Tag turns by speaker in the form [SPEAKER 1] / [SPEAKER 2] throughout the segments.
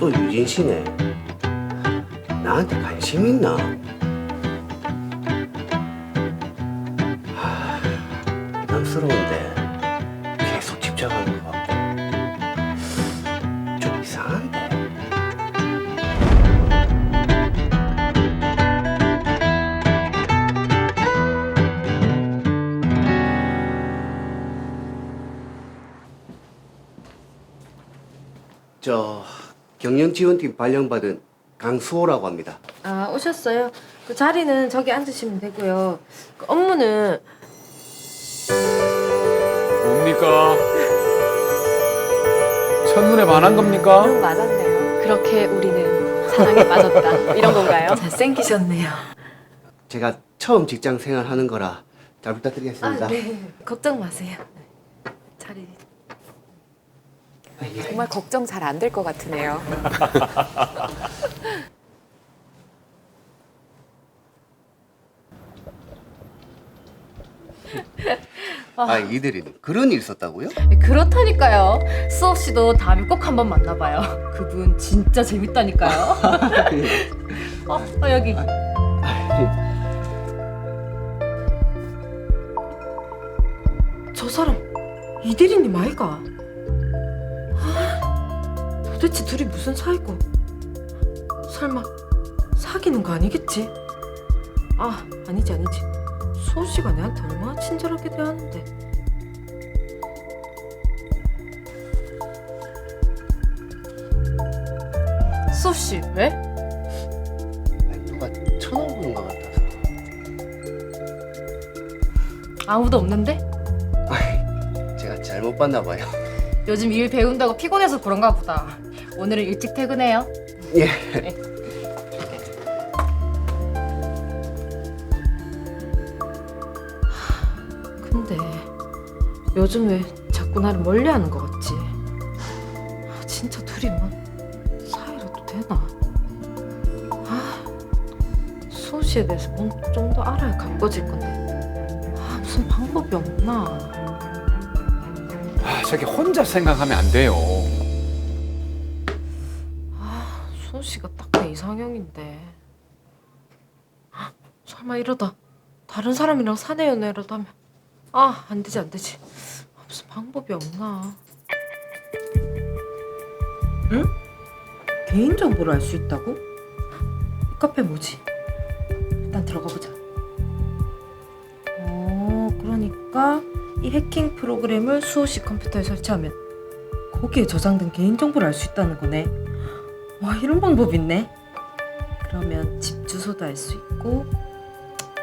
[SPEAKER 1] 또 유진 씨네. 나한테 관심 있나? 부담스러운데 계속 집착하는 것 같고 좀 이상한데. 저 경영지원팀 발령받은 강수호라고 합니다.
[SPEAKER 2] 아, 오셨어요? 그 자리는 저기 앉으시면 되고요. 그 업무는
[SPEAKER 3] 뭡니까? 첫눈에 반한 겁니까?
[SPEAKER 4] 맞았네요. 그렇게 우리는 사랑에 빠졌다. 이런 건가요?
[SPEAKER 2] 잘생기셨네요.
[SPEAKER 1] 제가 처음 직장 생활하는 거라 잘 부탁드리겠습니다.
[SPEAKER 2] 아, 네. 걱정 마세요. 자리.
[SPEAKER 4] 정말 걱정 잘 안 될 것 같으네요.
[SPEAKER 1] 이들이 그런 일 있었다고요?
[SPEAKER 5] 그렇다니까요. 수업 씨도 다음에 꼭 한번 만나봐요. 그분 진짜 재밌다니까요. 여기.
[SPEAKER 2] 저 사람 이대리님 아이가? 아, 도대체 둘이 무슨 사이고? 설마 사귀는 거 아니겠지? 아, 아니지. 수호 씨가 내한테 얼마나 친절하게 대하는데.
[SPEAKER 5] 수업 씨 왜?
[SPEAKER 1] 누가 쳐다보는 것 같아서.
[SPEAKER 5] 아무도 없는데?
[SPEAKER 1] 제가 잘못 봤나 봐요.
[SPEAKER 5] 요즘 일 배운다고 피곤해서 그런가 보다. 오늘은 일찍 퇴근해요.
[SPEAKER 1] 예.
[SPEAKER 2] 근데 요즘 왜 자꾸 나를 멀리하는 것 같지? 아, 진짜 둘이 뭐 사이라도 되나? 아, 수호 씨에 대해서 좀 더 알아야 가꿔질 건데. 아, 무슨 방법이 없나?
[SPEAKER 3] 저게 혼자 생각하면 안 돼요.
[SPEAKER 2] 아, 수호 씨가 딱 내 이상형인데. 아, 설마 이러다 다른 사람이랑 사내 연애라도 하면. 아, 안 되지. 무슨 방법이 없나? 응? 개인정보를 알 수 있다고? 이 카페 뭐지? 일단 들어가 보자. 그러니까 이 해킹 프로그램을 수호 씨 컴퓨터에 설치하면 거기에 저장된 개인정보를 알 수 있다는 거네. 와, 이런 방법이 있네. 그러면 집 주소도 알 수 있고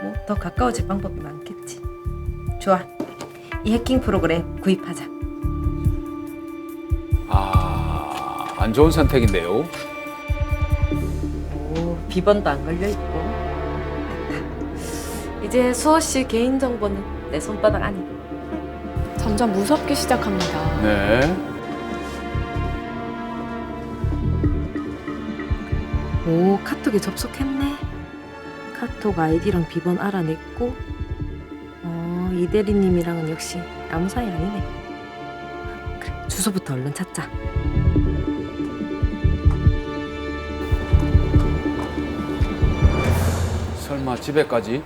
[SPEAKER 2] 뭐 더 가까워질 방법이 많겠지. 좋아, 이 해킹 프로그램 구입하자.
[SPEAKER 3] 안 좋은 선택인데요.
[SPEAKER 2] 오, 비번도 안 걸려있고. 됐다. 이제 수호 씨 개인정보는 내 손바닥 안이고.
[SPEAKER 4] 점점 무섭게 시작합니다.
[SPEAKER 3] 네.
[SPEAKER 2] 오, 카톡에 접속했네. 카톡 아이디랑 비번 알아냈고. 이대리님이랑은 역시 아무 사이 아니네. 그래, 주소부터 얼른 찾자.
[SPEAKER 3] 설마 집에까지?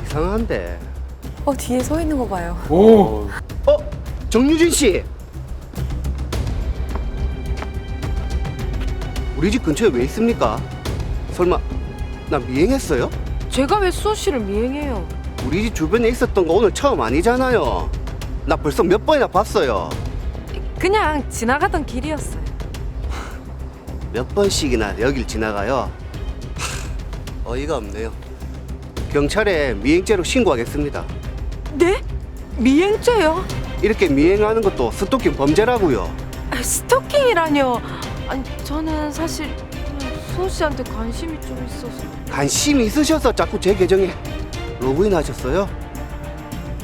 [SPEAKER 1] 이상한데.
[SPEAKER 4] 뒤에 서 있는 거 봐요.
[SPEAKER 3] 오.
[SPEAKER 1] 정유진 씨. 우리 집 근처에 왜 있습니까? 설마 나 미행했어요?
[SPEAKER 2] 제가 왜 수호 씨를 미행해요?
[SPEAKER 1] 우리 집 주변에 있었던 거 오늘 처음 아니잖아요. 나 벌써 몇 번이나 봤어요.
[SPEAKER 2] 그냥 지나가던 길이었어요.
[SPEAKER 1] 몇 번씩이나 여길 지나가요. 어이가 없네요. 경찰에 미행죄로 신고하겠습니다.
[SPEAKER 2] 네? 미행죄요?
[SPEAKER 1] 이렇게 미행하는 것도 스토킹 범죄라고요.
[SPEAKER 2] 스토킹이라뇨. 아니, 저는 사실 수호 씨한테 관심이 좀 있어서.
[SPEAKER 1] 관심이 있으셔서 자꾸 제 계정에 로그인 하셨어요?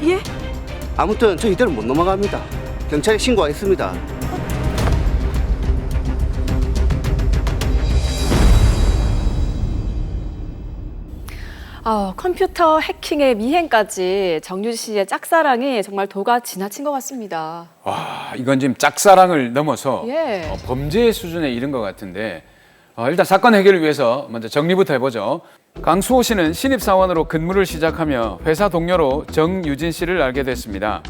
[SPEAKER 2] 예?
[SPEAKER 1] 아무튼 저 이대로 못 넘어갑니다. 경찰에 신고하겠습니다.
[SPEAKER 4] 컴퓨터 해킹의 미행까지 정유진 씨의 짝사랑이 정말 도가 지나친 것 같습니다.
[SPEAKER 3] 와, 이건 지금 짝사랑을 넘어서
[SPEAKER 4] 예.
[SPEAKER 3] 범죄 수준에 이른 것 같은데 일단 사건 해결을 위해서 먼저 정리부터 해보죠. 강수호 씨는 신입사원으로 근무를 시작하며 회사 동료로 정유진 씨를 알게 됐습니다.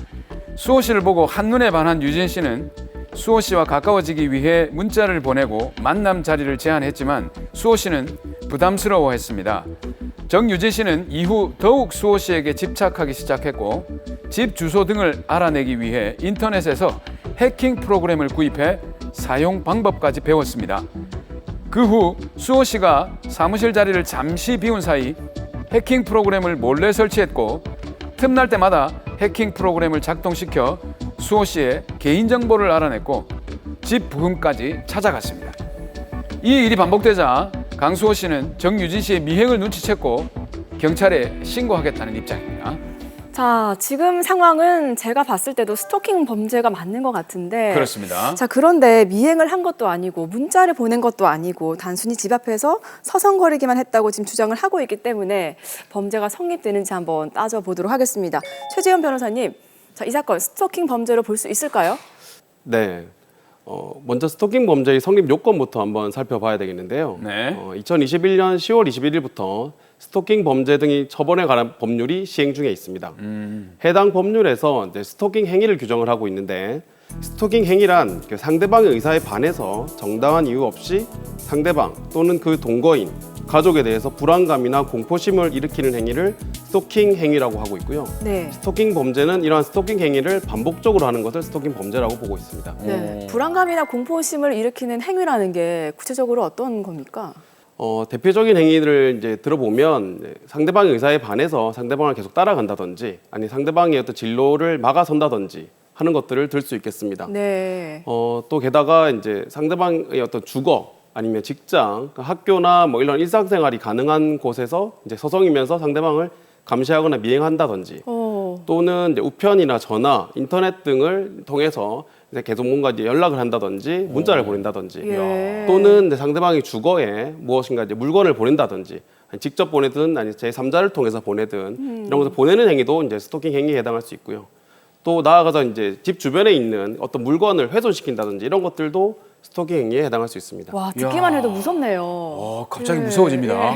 [SPEAKER 3] 수호 씨를 보고 한눈에 반한 유진 씨는 수호 씨와 가까워지기 위해 문자를 보내고 만남 자리를 제안했지만 수호 씨는 부담스러워했습니다. 정유진 씨는 이후 더욱 수호 씨에게 집착하기 시작했고 집 주소 등을 알아내기 위해 인터넷에서 해킹 프로그램을 구입해 사용 방법까지 배웠습니다. 그 후 수호 씨가 사무실 자리를 잠시 비운 사이 해킹 프로그램을 몰래 설치했고 틈날 때마다 해킹 프로그램을 작동시켜 수호 씨의 개인정보를 알아냈고 집 부근까지 찾아갔습니다. 이 일이 반복되자 강수호 씨는 정유진 씨의 미행을 눈치챘고 경찰에 신고하겠다는 입장입니다.
[SPEAKER 4] 자, 지금 상황은 제가 봤을 때도 스토킹 범죄가 맞는 것 같은데.
[SPEAKER 3] 그렇습니다.
[SPEAKER 4] 자, 그런데 미행을 한 것도 아니고 문자를 보낸 것도 아니고 단순히 집 앞에서 서성거리기만 했다고 지금 주장을 하고 있기 때문에 범죄가 성립되는지 한번 따져보도록 하겠습니다. 최재현 변호사님, 자, 이 사건 스토킹 범죄로 볼 수 있을까요?
[SPEAKER 6] 네. 먼저 스토킹 범죄의 성립 요건부터 한번 살펴봐야 되겠는데요.
[SPEAKER 3] 네.
[SPEAKER 6] 2021년 10월 21일부터 스토킹 범죄 등이 처벌에 관한 법률이 시행 중에 있습니다. 해당 법률에서 이제 스토킹 행위를 규정을 하고 있는데 스토킹 행위란 그 상대방의 의사에 반해서 정당한 이유 없이 상대방 또는 그 동거인, 가족에 대해서 불안감이나 공포심을 일으키는 행위를 스토킹 행위라고 하고 있고요.
[SPEAKER 4] 네.
[SPEAKER 6] 스토킹 범죄는 이러한 스토킹 행위를 반복적으로 하는 것을 스토킹 범죄라고 보고 있습니다.
[SPEAKER 4] 네. 불안감이나 공포심을 일으키는 행위라는 게 구체적으로 어떤 겁니까?
[SPEAKER 6] 대표적인 행위를 이제 들어보면 상대방의 의사에 반해서 상대방을 계속 따라간다든지 아니 상대방의 어떤 진로를 막아선다든지 하는 것들을 들 수 있겠습니다.
[SPEAKER 4] 네.
[SPEAKER 6] 또 게다가 이제 상대방의 어떤 주거 아니면 직장, 학교나 뭐 이런 일상생활이 가능한 곳에서 이제 서성이면서 상대방을 감시하거나 미행한다든지 또는 이제 우편이나 전화, 인터넷 등을 통해서 이제 계속 뭔가 이제 연락을 한다든지 문자를 보낸다든지
[SPEAKER 4] 예.
[SPEAKER 6] 또는 이제 상대방의 주거에 무엇인가 이제 물건을 보낸다든지 아니 직접 보내든 아니 제3자를 통해서 보내든 이런 것을 보내는 행위도 이제 스토킹 행위에 해당할 수 있고요. 또 나아가서 이제 집 주변에 있는 어떤 물건을 훼손시킨다든지 이런 것들도 스토킹 행위에 해당할 수 있습니다.
[SPEAKER 4] 와, 듣기만 해도 무섭네요.
[SPEAKER 3] 갑자기
[SPEAKER 4] 예.
[SPEAKER 3] 무서워집니다.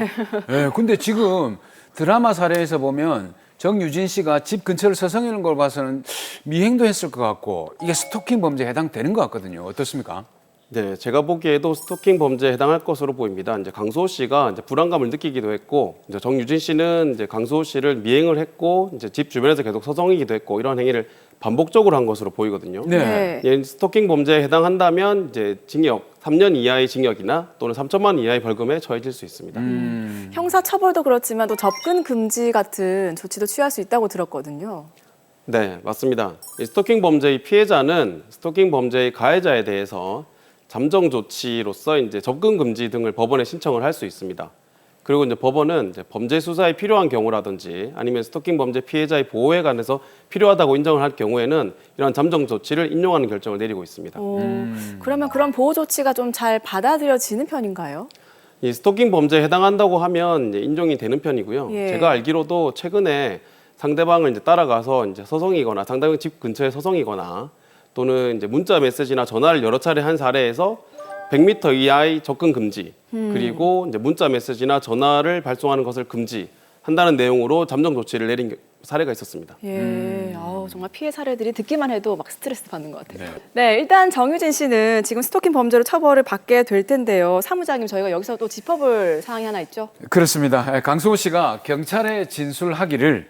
[SPEAKER 3] 예, 근데 지금 드라마 사례에서 보면 정유진 씨가 집 근처를 서성이는 걸 봐서는 미행도 했을 것 같고 이게 스토킹 범죄에 해당되는 것 같거든요. 어떻습니까?
[SPEAKER 6] 네, 제가 보기에도 스토킹 범죄에 해당할 것으로 보입니다. 이제 강수호 씨가 이제 불안감을 느끼기도 했고, 이제 정유진 씨는 이제 강수호 씨를 미행을 했고, 이제 집 주변에서 계속 서성이기도 했고 이런 행위를 반복적으로 한 것으로 보이거든요.
[SPEAKER 3] 네.
[SPEAKER 6] 예, 스토킹 범죄에 해당한다면 이제 징역 3년 이하의 징역이나 또는 3천만 원 이하의 벌금에 처해질 수 있습니다.
[SPEAKER 4] 형사 처벌도 그렇지만 또 접근 금지 같은 조치도 취할 수 있다고 들었거든요.
[SPEAKER 6] 네, 맞습니다. 이 스토킹 범죄의 피해자는 스토킹 범죄의 가해자에 대해서 잠정 조치로서 이제 접근 금지 등을 법원에 신청을 할 수 있습니다. 그리고 이제 법원은 이제 범죄 수사에 필요한 경우라든지 아니면 스토킹 범죄 피해자의 보호에 관해서 필요하다고 인정을 할 경우에는 이런 잠정 조치를 인용하는 결정을 내리고 있습니다.
[SPEAKER 4] 그러면 그런 보호 조치가 좀 잘 받아들여지는 편인가요?
[SPEAKER 6] 이 스토킹 범죄에 해당한다고 하면 이제 인정이 되는 편이고요.
[SPEAKER 4] 예.
[SPEAKER 6] 제가 알기로도 최근에 상대방을 이제 따라가서 이제 서성이거나 상대방 집 근처에 서성이거나 또는 이제 문자 메시지나 전화를 여러 차례 한 사례에서 100m 이하의 접근 금지 그리고 이제 문자 메시지나 전화를 발송하는 것을 금지한다는 내용으로 잠정 조치를 내린 사례가 있었습니다.
[SPEAKER 4] 예, 아우, 정말 피해 사례들이 듣기만 해도 막 스트레스 받는 것 같아요. 네, 일단 정유진 씨는 지금 스토킹 범죄로 처벌을 받게 될 텐데요. 사무장님, 저희가 여기서 또 짚어볼 사항이 하나 있죠?
[SPEAKER 3] 그렇습니다. 강수호 씨가 경찰에 진술하기를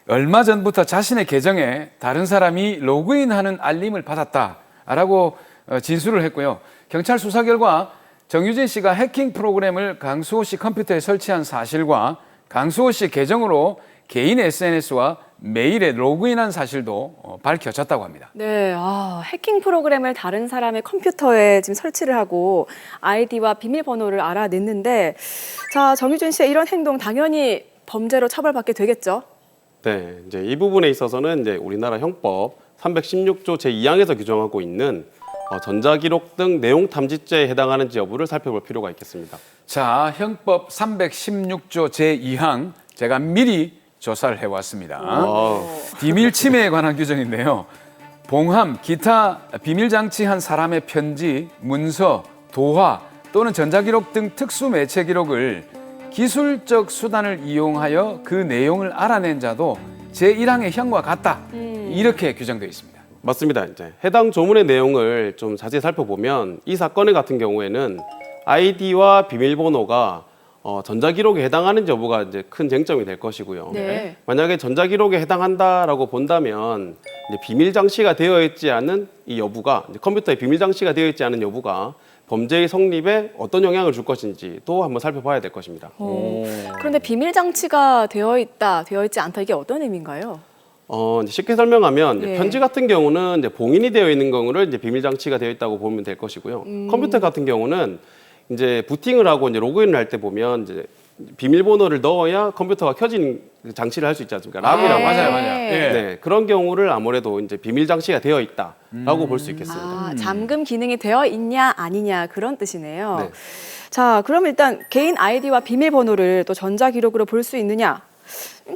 [SPEAKER 3] 얼마 전부터 자신의 계정에 다른 사람이 로그인하는 알림을 받았다라고 진술을 했고요. 경찰 수사 결과 정유진 씨가 해킹 프로그램을 강수호 씨 컴퓨터에 설치한 사실과 강수호 씨 계정으로 개인 SNS와 메일에 로그인한 사실도 밝혀졌다고 합니다.
[SPEAKER 4] 네, 해킹 프로그램을 다른 사람의 컴퓨터에 지금 설치를 하고 아이디와 비밀번호를 알아냈는데, 자, 정유진 씨의 이런 행동 당연히 범죄로 처벌받게 되겠죠?
[SPEAKER 6] 네, 이제 이 부분에 있어서는 이제 우리나라 형법 316조 제2항에서 규정하고 있는 전자기록 등 내용 탐지죄에 해당하는지 여부를 살펴볼 필요가 있겠습니다.
[SPEAKER 3] 자, 형법 316조 제2항 제가 미리 조사를 해왔습니다.
[SPEAKER 6] 어,
[SPEAKER 3] 비밀 침해에 관한 규정인데요. 봉함, 기타 비밀 장치한 사람의 편지, 문서, 도화 또는 전자기록 등 특수 매체 기록을 기술적 수단을 이용하여 그 내용을 알아낸 자도 제1항의 형과 같다. 이렇게 규정되어 있습니다.
[SPEAKER 6] 맞습니다. 이제 해당 조문의 내용을 좀 자세히 살펴보면 이 사건의 같은 경우에는 아이디와 비밀번호가 전자기록에 해당하는지 여부가 이제 큰 쟁점이 될 것이고요.
[SPEAKER 4] 네.
[SPEAKER 6] 만약에 전자기록에 해당한다라고 본다면 이제 비밀 장치가 되어 있지 않은 이 여부가 이제 컴퓨터에 비밀 장치가 되어 있지 않은 여부가 범죄의 성립에 어떤 영향을 줄 것인지도 한번 살펴봐야 될 것입니다.
[SPEAKER 4] 그런데 비밀 장치가 되어 있다, 되어 있지 않다 이게 어떤 의미인가요?
[SPEAKER 6] 이제 쉽게 설명하면 이제
[SPEAKER 4] 네.
[SPEAKER 6] 편지 같은 경우는 이제 봉인이 되어 있는 경우를 이제 비밀 장치가 되어 있다고 보면 될 것이고요. 컴퓨터 같은 경우는 이제 부팅을 하고 이제 로그인을 할 때 보면 이제 비밀번호를 넣어야 컴퓨터가 켜진 장치를 할 수 있지 않습니까? 람이라고 하죠.
[SPEAKER 3] 맞아요. 예.
[SPEAKER 6] 네, 그런 경우를 아무래도 이제 비밀 장치가 되어 있다라고 볼 수 있겠습니다.
[SPEAKER 4] 아, 잠금 기능이 되어 있냐 아니냐 그런 뜻이네요.
[SPEAKER 6] 네.
[SPEAKER 4] 자, 그럼 일단 개인 아이디와 비밀번호를 또 전자기록으로 볼 수 있느냐?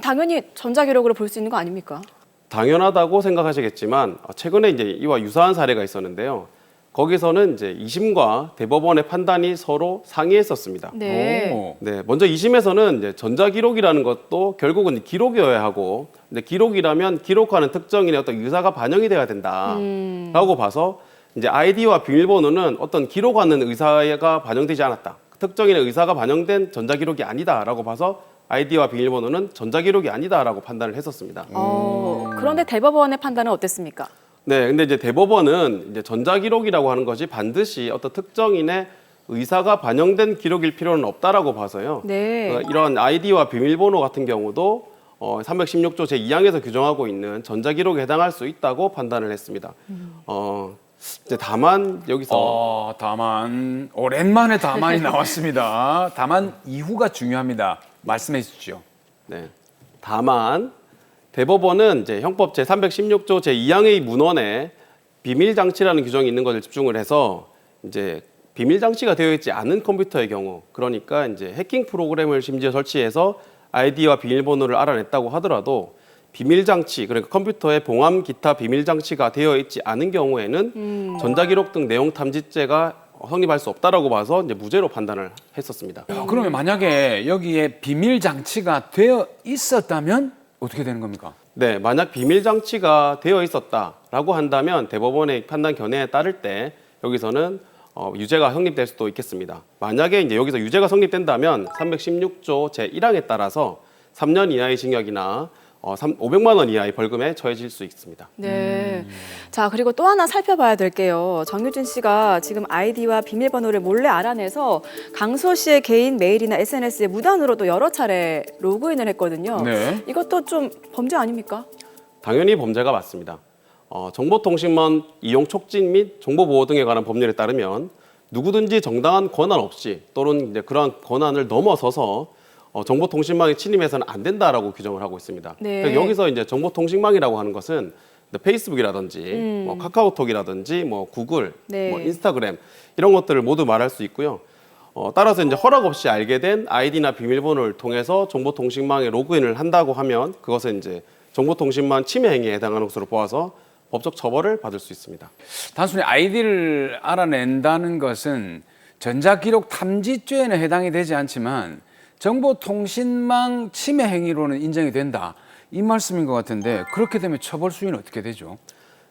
[SPEAKER 4] 당연히 전자기록으로 볼 수 있는 거 아닙니까?
[SPEAKER 6] 당연하다고 생각하시겠지만 최근에 이제 이와 유사한 사례가 있었는데요. 거기서는 이제 2심과 대법원의 판단이 서로 상이했었습니다.
[SPEAKER 4] 네.
[SPEAKER 3] 오.
[SPEAKER 6] 네, 먼저 2심에서는 이제 전자기록이라는 것도 결국은 기록이어야 하고, 근데 기록이라면 기록하는 특정인의 어떤 의사가 반영이 돼야 된다라고 봐서 이제 아이디와 비밀번호는 어떤 기록하는 의사가 반영되지 않았다. 특정인의 의사가 반영된 전자기록이 아니다라고 봐서 아이디와 비밀번호는 전자기록이 아니다라고 판단을 했었습니다.
[SPEAKER 4] 그런데 대법원의 판단은 어땠습니까?
[SPEAKER 6] 네, 근데 이제 대법원은 이제 전자기록이라고 하는 것이 반드시 어떤 특정인의 의사가 반영된 기록일 필요는 없다라고 봐서요.
[SPEAKER 4] 네.
[SPEAKER 6] 이런 아이디와 비밀번호 같은 경우도 316조 제2항에서 규정하고 있는 전자기록에 해당할 수 있다고 판단을 했습니다. 이제 다만 여기서
[SPEAKER 3] 다만 오랜만에 다만이 나왔습니다. 다만 이후가 중요합니다. 말씀해 주십시오.
[SPEAKER 6] 네, 다만 대법원은 이제 형법 제316조 제2항의 문헌에 비밀 장치라는 규정이 있는 것을 집중을 해서 이제 비밀 장치가 되어 있지 않은 컴퓨터의 경우, 그러니까 이제 해킹 프로그램을 심지어 설치해서 아이디와 비밀번호를 알아냈다고 하더라도 비밀 장치, 그러니까 컴퓨터에 봉함 기타 비밀 장치가 되어 있지 않은 경우에는 전자기록 등 내용 탐지죄가 성립할 수 없다라고 봐서 이제 무죄로 판단을 했었습니다.
[SPEAKER 3] 그러면 만약에 여기에 비밀 장치가 되어 있었다면 어떻게 되는 겁니까?
[SPEAKER 6] 네, 만약 비밀 장치가 되어 있었다라고 한다면 대법원의 판단 견해에 따를 때 여기서는 유죄가 성립될 수도 있겠습니다. 만약에 이제 여기서 유죄가 성립된다면 316조 제1항에 따라서 3년 이하의 징역이나 500만 원 이하의 벌금에 처해질 수 있습니다.
[SPEAKER 4] 네. 자, 그리고 또 하나 살펴봐야 될 게요. 정유진 씨가 지금 아이디와 비밀번호를 몰래 알아내서 강수호 씨의 개인 메일이나 SNS에 무단으로 또 여러 차례 로그인을 했거든요.
[SPEAKER 3] 네.
[SPEAKER 4] 이것도 좀 범죄 아닙니까?
[SPEAKER 6] 당연히 범죄가 맞습니다. 정보통신망 이용 촉진 및 정보보호 등에 관한 법률에 따르면 누구든지 정당한 권한 없이 또는 이제 그러한 권한을 넘어서서 정보통신망에 침입해서는 안 된다라고 규정을 하고 있습니다.
[SPEAKER 4] 네.
[SPEAKER 6] 그러니까 여기서 이제 정보통신망이라고 하는 것은 페이스북이라든지 뭐 카카오톡이라든지 뭐 구글,
[SPEAKER 4] 네.
[SPEAKER 6] 뭐 인스타그램 이런 것들을 모두 말할 수 있고요. 따라서 이제 허락 없이 알게 된 아이디나 비밀번호를 통해서 정보통신망에 로그인을 한다고 하면 그것은 이제 정보통신망 침해 행위에 해당하는 것으로 보아서 법적 처벌을 받을 수 있습니다.
[SPEAKER 3] 단순히 아이디를 알아낸다는 것은 전자기록 탐지죄에는 해당이 되지 않지만 정보통신망 침해 행위로는 인정이 된다. 이 말씀인 것 같은데 그렇게 되면 처벌 수위는 어떻게 되죠?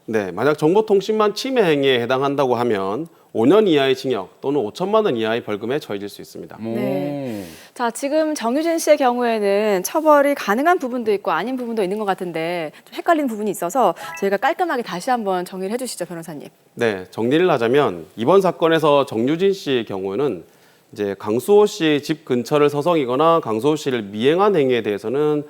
[SPEAKER 6] 네, 만약 정보통신망 침해 행위에 해당한다고 하면 5년 이하의 징역 또는 5천만 원 이하의 벌금에 처해질 수 있습니다.
[SPEAKER 4] 네. 자, 지금 정유진 씨의 경우에는 처벌이 가능한 부분도 있고 아닌 부분도 있는 것 같은데 좀 헷갈리는 부분이 있어서 저희가 깔끔하게 다시 한번 정리를 해주시죠, 변호사님.
[SPEAKER 6] 네, 정리를 하자면 이번 사건에서 정유진 씨의 경우는 이제 강수호 씨의 집 근처를 서성이거나 강수호 씨를 미행한 행위에 대해서는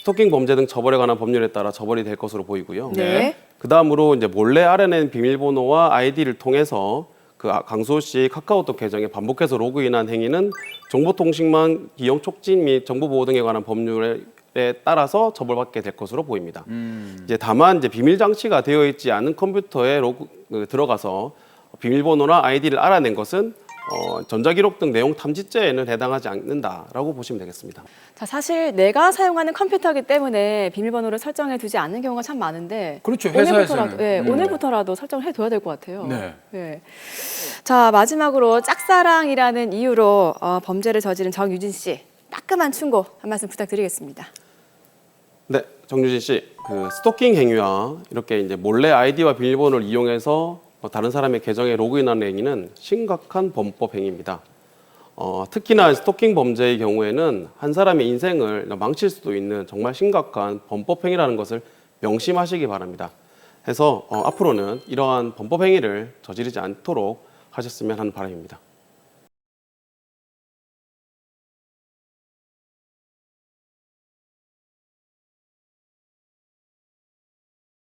[SPEAKER 6] 스토킹 범죄 등 처벌에 관한 법률에 따라 처벌이 될 것으로 보이고요.
[SPEAKER 4] 네.
[SPEAKER 6] 그 다음으로 이제 몰래 알아낸 비밀번호와 아이디를 통해서 그 강수호 씨 카카오톡 계정에 반복해서 로그인한 행위는 정보통신망 이용 촉진 및 정보보호 등에 관한 법률에 따라서 처벌받게 될 것으로 보입니다. 이제 다만 이제 비밀 장치가 되어 있지 않은 컴퓨터에 들어가서 비밀번호나 아이디를 알아낸 것은 전자기록 등 내용 탐지죄에는 해당하지 않는다라고 보시면 되겠습니다.
[SPEAKER 4] 자, 사실 내가 사용하는 컴퓨터이기 때문에 비밀번호를 설정해 두지 않는 경우가 참 많은데
[SPEAKER 3] 그렇죠, 회사에서는.
[SPEAKER 4] 오늘부터라도 설정을 해둬야 될 것 같아요.
[SPEAKER 3] 네.
[SPEAKER 4] 네. 자, 마지막으로 짝사랑이라는 이유로 범죄를 저지른 정유진 씨 따끔한 충고 한 말씀 부탁드리겠습니다.
[SPEAKER 6] 네, 정유진 씨, 그 스토킹 행위와 이렇게 이제 몰래 아이디와 비밀번호를 이용해서 다른 사람의 계정에 로그인하는 행위는 심각한 범법 행위입니다. 특히나 스토킹 범죄의 경우에는 한 사람의 인생을 망칠 수도 있는 정말 심각한 범법 행위라는 것을 명심하시기 바랍니다. 해서 앞으로는 이러한 범법 행위를 저지르지 않도록 하셨으면 하는 바람입니다.